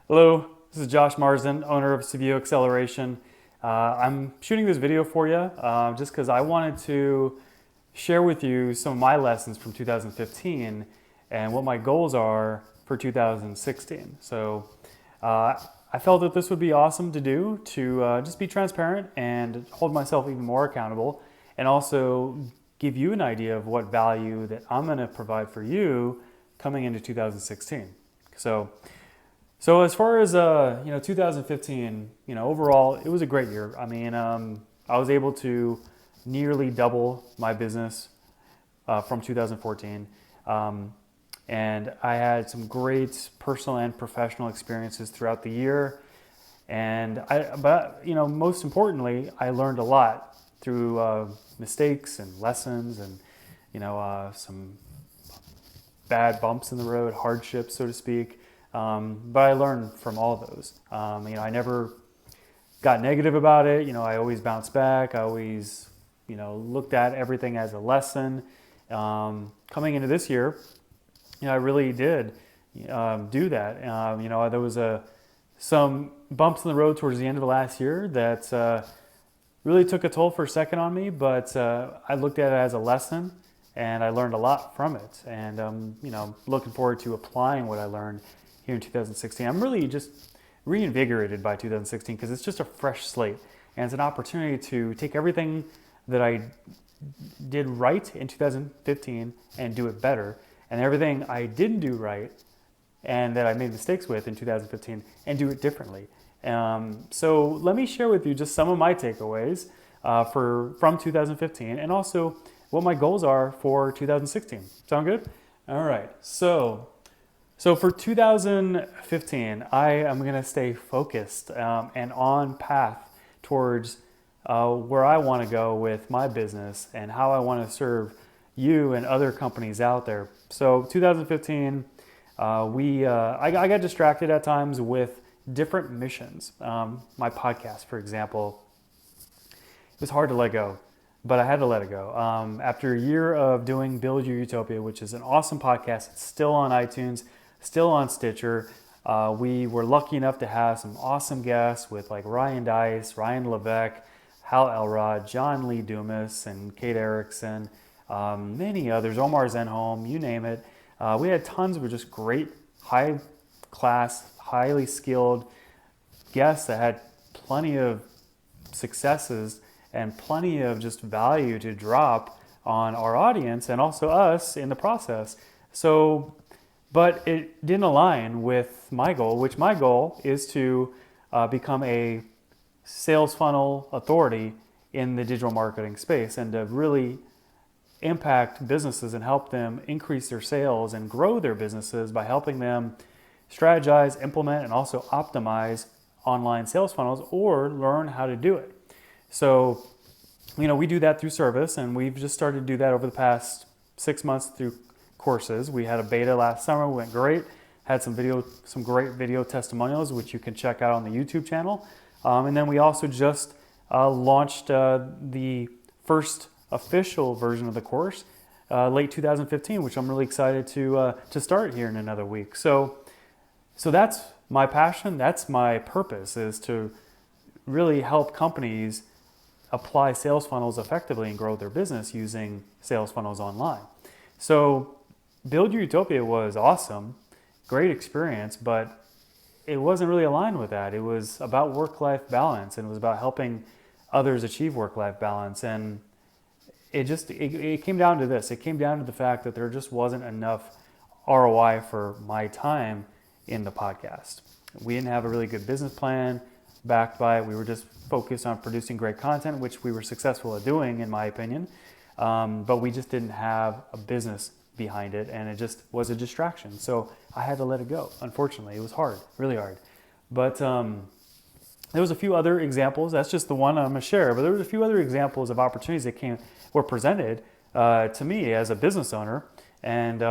Hello, this is Josh Marsden, owner of Savio Acceleration. I'm shooting this video for you just because I wanted to share with you some of my lessons from 2015 and what my goals are for 2016. I felt that this would be awesome to do to just be transparent and hold myself even more accountable and also give you an idea of what value that I'm going to provide for you coming into 2016. So, so as far as 2015, overall it was a great year. I was able to nearly double my business from 2014, and I had some great personal and professional experiences throughout the year. But most importantly, I learned a lot through mistakes and lessons, and some bad bumps in the road, hardships, so to speak. But I learned from all of those. I never got negative about it. I always bounced back. I always, looked at everything as a lesson. Coming into this year, I really did do that. There was some bumps in the road towards the end of the last year that really took a toll for a second on me, but I looked at it as a lesson and I learned a lot from it. And looking forward to applying what I learned here in 2016. I'm really just reinvigorated by 2016 because it's just a fresh slate and it's an opportunity to take everything that I did right in 2015 and do it better, and everything I didn't do right and that I made mistakes with in 2015 and do it differently. So let me share with you just some of my takeaways from 2015 and also what my goals are for 2016. Sound good? All right. So for 2015, I am going to stay focused and on path towards where I want to go with my business and how I want to serve you and other companies out there. So 2015, I got distracted at times with different missions. My podcast, for example, it was hard to let go, but I had to let it go. After a year of doing Build Your Utopia, which is an awesome podcast, it's still on iTunes, still on Stitcher. We were lucky enough to have some awesome guests with like Ryan Dice, Ryan Levesque, Hal Elrod, John Lee Dumas, and Kate Erickson, many others, Omar Zenholm, you name it. We had tons of just great, high class, highly skilled guests that had plenty of successes and plenty of just value to drop on our audience and also us in the process. But it didn't align with my goal, which my goal is to become a sales funnel authority in the digital marketing space and to really impact businesses and help them increase their sales and grow their businesses by helping them strategize, implement, and also optimize online sales funnels or learn how to do it. So, we do that through service, and we've just started to do that over the past 6 months through courses. We had a beta last summer, went great, had some great video testimonials, which you can check out on the YouTube channel. And then we also just launched the first official version of the course late 2015, which I'm really excited to start here in another week. So that's my passion. That's my purpose, is to really help companies apply sales funnels effectively and grow their business using sales funnels online. So Build Your Utopia was awesome, great experience, but it wasn't really aligned with that. It was about work-life balance, and it was about helping others achieve work-life balance. And it came down to this. It came down to the fact that there just wasn't enough ROI for my time in the podcast. We didn't have a really good business plan backed by it. We were just focused on producing great content, which we were successful at doing, in my opinion. But we just didn't have a business behind it, and it just was a distraction. So I had to let it go. Unfortunately, it was hard, really hard. But there was a few other examples. That's just the one I'm gonna share. But there was a few other examples of opportunities that were presented to me as a business owner, and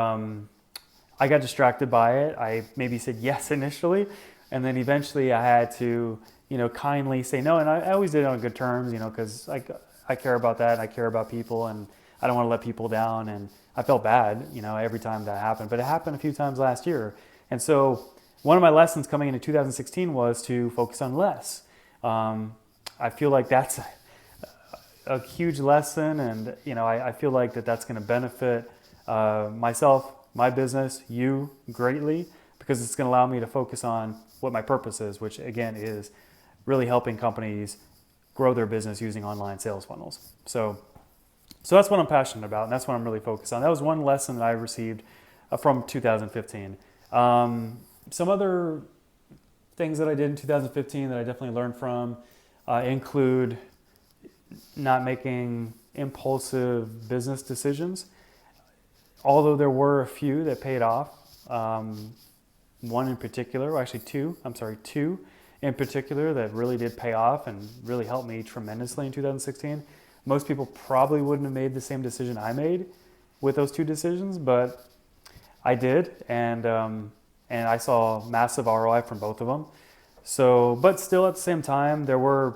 I got distracted by it. I maybe said yes initially, and then eventually I had to, kindly say no. And I always did it on good terms, because I care about that. And I care about people, and I don't want to let people down. And I felt bad, every time that happened. But it happened a few times last year. And so one of my lessons coming into 2016 was to focus on less. I feel like that's a huge lesson, and I feel like that's going to benefit myself, my business, you greatly, because it's going to allow me to focus on what my purpose is, which again is really helping companies grow their business using online sales funnels. So that's what I'm passionate about, and that's what I'm really focused on. That was one lesson that I received from 2015. Some other things that I did in 2015 that I definitely learned from include not making impulsive business decisions, although there were a few that paid off. One in particular, or actually two in particular that really did pay off and really helped me tremendously in 2016. Most people probably wouldn't have made the same decision I made with those two decisions, but I did, and I saw massive ROI from both of them. So, but still at the same time, there were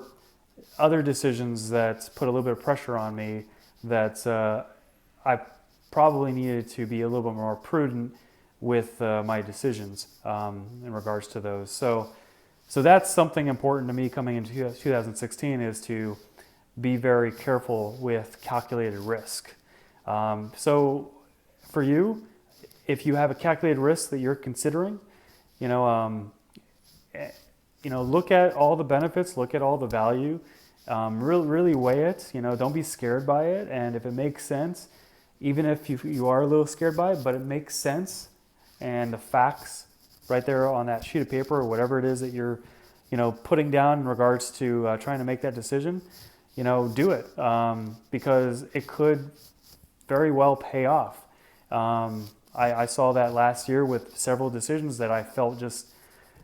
other decisions that put a little bit of pressure on me that I probably needed to be a little bit more prudent with my decisions in regards to those. So that's something important to me coming into 2016, is to be very careful with calculated risk. So for you, if you have a calculated risk that you're considering, look at all the benefits, look at all the value, really weigh it. Don't be scared by it, and if it makes sense, even if you are a little scared by it, but it makes sense, and the facts right there on that sheet of paper or whatever it is that you're putting down in regards to trying to make that decision, do it, because it could very well pay off. I saw that last year with several decisions that I felt just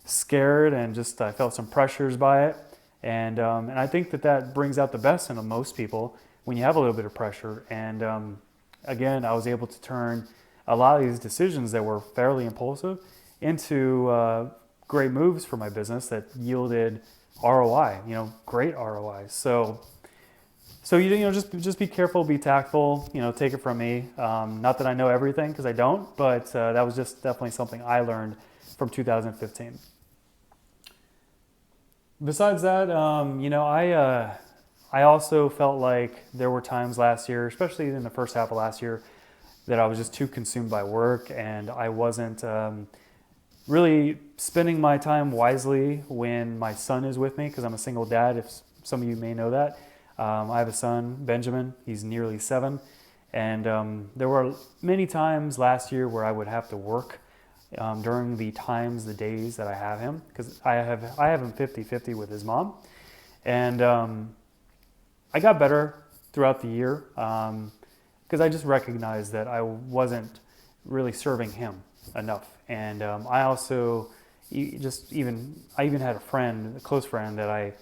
scared, and I felt some pressures by it, and I think that brings out the best in most people when you have a little bit of pressure. And again, I was able to turn a lot of these decisions that were fairly impulsive into great moves for my business that yielded ROI, great ROI. So just be careful, be tactful, take it from me. Not that I know everything, because I don't, but that was just definitely something I learned from 2015. Besides that, I also felt like there were times last year, especially in the first half of last year, that I was just too consumed by work, and I wasn't really spending my time wisely when my son is with me, because I'm a single dad, if some of you may know that. I have a son, Benjamin. He's nearly 7. And there were many times last year where I would have to work during the days that I have him, because I have him 50-50 with his mom. And I got better throughout the year because I just recognized that I wasn't really serving him enough. And I also I even had a close friend that I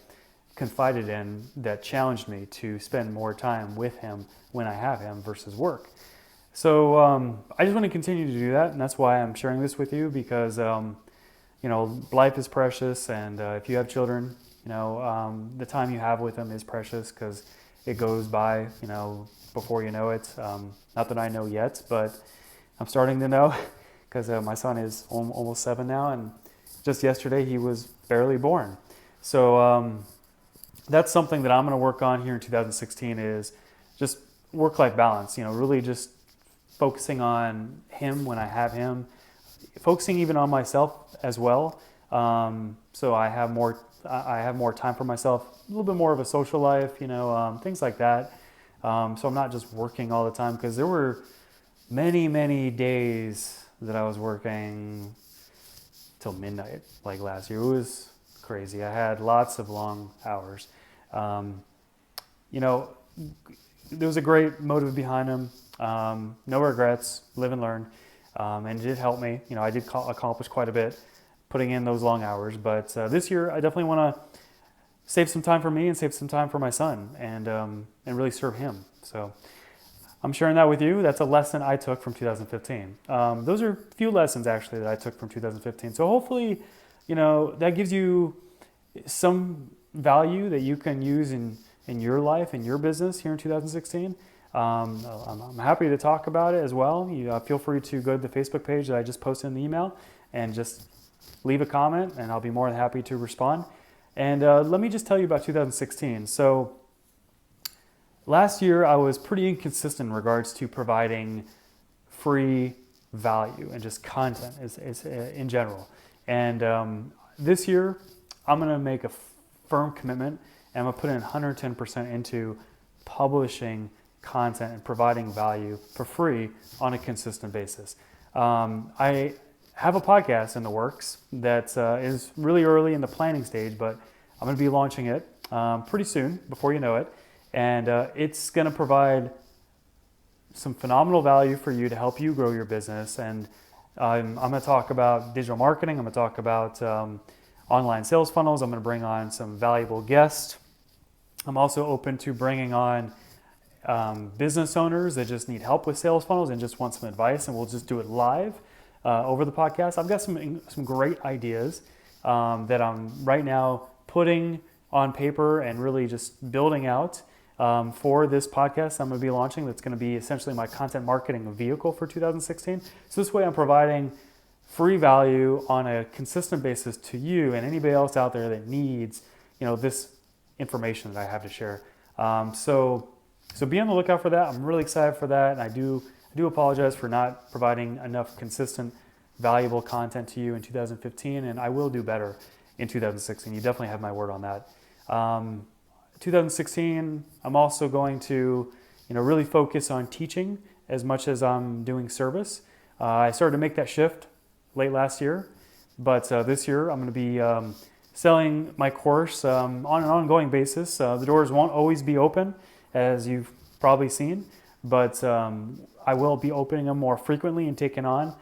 confided in that challenged me to spend more time with him when I have him versus work. So I just want to continue to do that, and that's why I'm sharing this with you, because life is precious, and if you have children, the time you have with them is precious, because it goes by, before you know it. Not that I know yet, but I'm starting to know, because my son is almost 7 now, and just yesterday he was barely born. So that's something that I'm going to work on here in 2016, is just work-life balance, really just focusing on him when I have him, focusing even on myself as well. So I have more time for myself, a little bit more of a social life, things like that. So I'm not just working all the time, because there were many, many days that I was working till midnight, like last year. It was crazy. I had lots of long hours. There was a great motive behind them. No regrets, live and learn. And it did help me. I did accomplish quite a bit putting in those long hours. But this year, I definitely want to save some time for me and save some time for my son, and really serve him. So I'm sharing that with you. That's a lesson I took from 2015. Those are a few lessons, actually, that I took from 2015. So hopefully, that gives you some value that you can use in your life, in your business here in 2016. I'm happy to talk about it as well. You feel free to go to the Facebook page that I just posted in the email and just leave a comment and I'll be more than happy to respond. And let me just tell you about 2016. So last year I was pretty inconsistent in regards to providing free value and just content in general. And this year I'm going to make a firm commitment and I'm going to put in 110% into publishing content and providing value for free on a consistent basis. I have a podcast in the works that is really early in the planning stage, but I'm going to be launching it pretty soon, before you know it. And it's going to provide some phenomenal value for you to help you grow your business. And I'm going to talk about digital marketing. I'm going to talk about online sales funnels. I'm going to bring on some valuable guests. I'm also open to bringing on business owners that just need help with sales funnels and just want some advice, and we'll just do it live over the podcast. I've got some great ideas that I'm right now putting on paper and really just building out for this podcast I'm going to be launching. That's going to be essentially my content marketing vehicle for 2016. So this way I'm providing free value on a consistent basis to you and anybody else out there that needs, this information that I have to share. So be on the lookout for that. I'm really excited for that. And I do apologize for not providing enough consistent, valuable content to you in 2015, and I will do better in 2016. You definitely have my word on that. 2016, I'm also going to, really focus on teaching as much as I'm doing service. I started to make that shift late last year, but this year I'm going to be selling my course on an ongoing basis. The doors won't always be open, as you've probably seen, but I will be opening them more frequently and taking on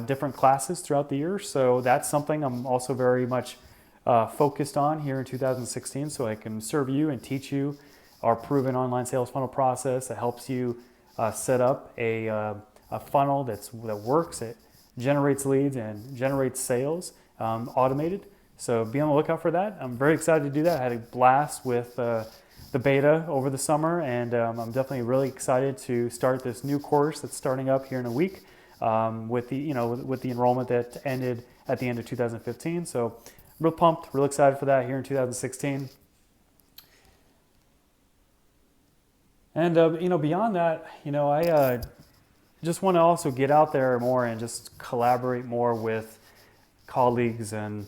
different classes throughout the year. So that's something I'm also very much focused on here in 2016, so I can serve you and teach you our proven online sales funnel process that helps you set up a funnel that works, it generates leads and generates sales automated. So be on the lookout for that. I'm very excited to do that. I had a blast with the beta over the summer, and I'm definitely really excited to start this new course that's starting up here in a week with the enrollment that ended at the end of 2015. So real pumped, real excited for that here in 2016. And beyond that, I just want to also get out there more and just collaborate more with colleagues and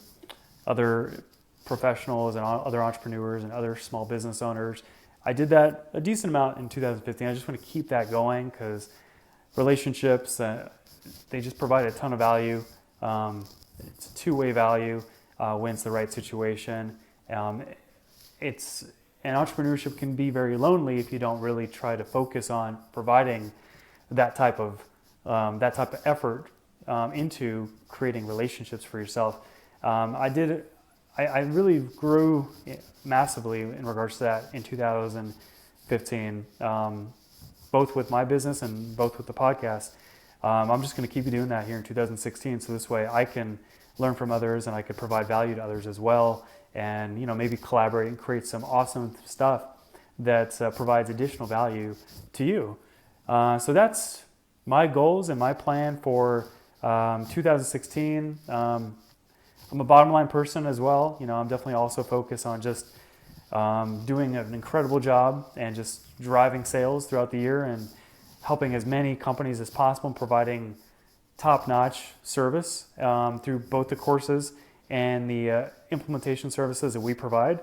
other professionals and other entrepreneurs and other small business owners. I did that a decent amount in 2015. I just want to keep that going because relationships, they just provide a ton of value. It's a two-way value when it's the right situation. Entrepreneurship can be very lonely if you don't really try to focus on providing that type of effort into creating relationships for yourself. I really grew massively in regards to that in 2015, both with my business and both with the podcast. I'm just going to keep doing that here in 2016, so this way I can learn from others and I could provide value to others as well, and maybe collaborate and create some awesome stuff that provides additional value to you. So that's my goals and my plan for 2016. I'm a bottom line person as well. I'm definitely also focused on just doing an incredible job and just driving sales throughout the year and helping as many companies as possible and providing top-notch service through both the courses and the implementation services that we provide.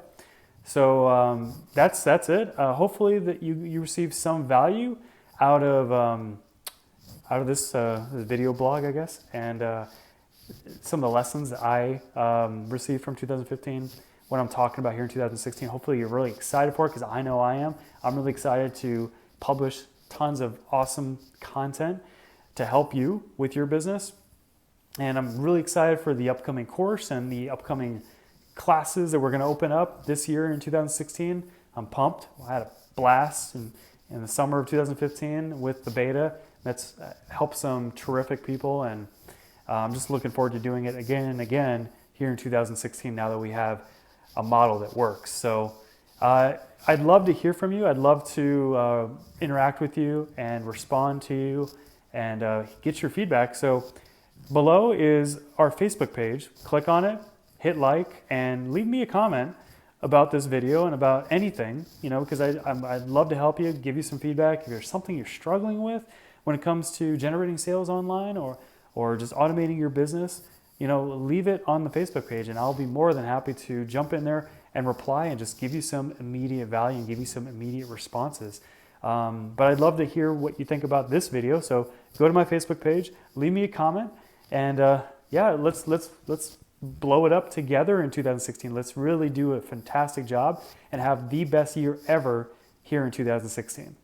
So that's it. Hopefully that you receive some value out of this video blog, I guess, and some of the lessons that I received from 2015, what I'm talking about here in 2016. Hopefully you're really excited for it, because I know I am. I'm really excited to publish tons of awesome content to help you with your business. And I'm really excited for the upcoming course and the upcoming classes that we're going to open up this year in 2016. I'm pumped. I had a blast in the summer of 2015 with the beta. That's helped some terrific people, and I'm just looking forward to doing it again and again here in 2016 now that we have a model that works. So I'd love to hear from you. I'd love to interact with you and respond to you and get your feedback. So below is our Facebook page. Click on it, hit like, and leave me a comment about this video and about anything, because I'd love to help you, give you some feedback. If there's something you're struggling with when it comes to generating sales online or just automating your business, leave it on the Facebook page, and I'll be more than happy to jump in there and reply and just give you some immediate value and give you some immediate responses. But I'd love to hear what you think about this video. So go to my Facebook page, leave me a comment, and let's blow it up together in 2016. Let's really do a fantastic job and have the best year ever here in 2016.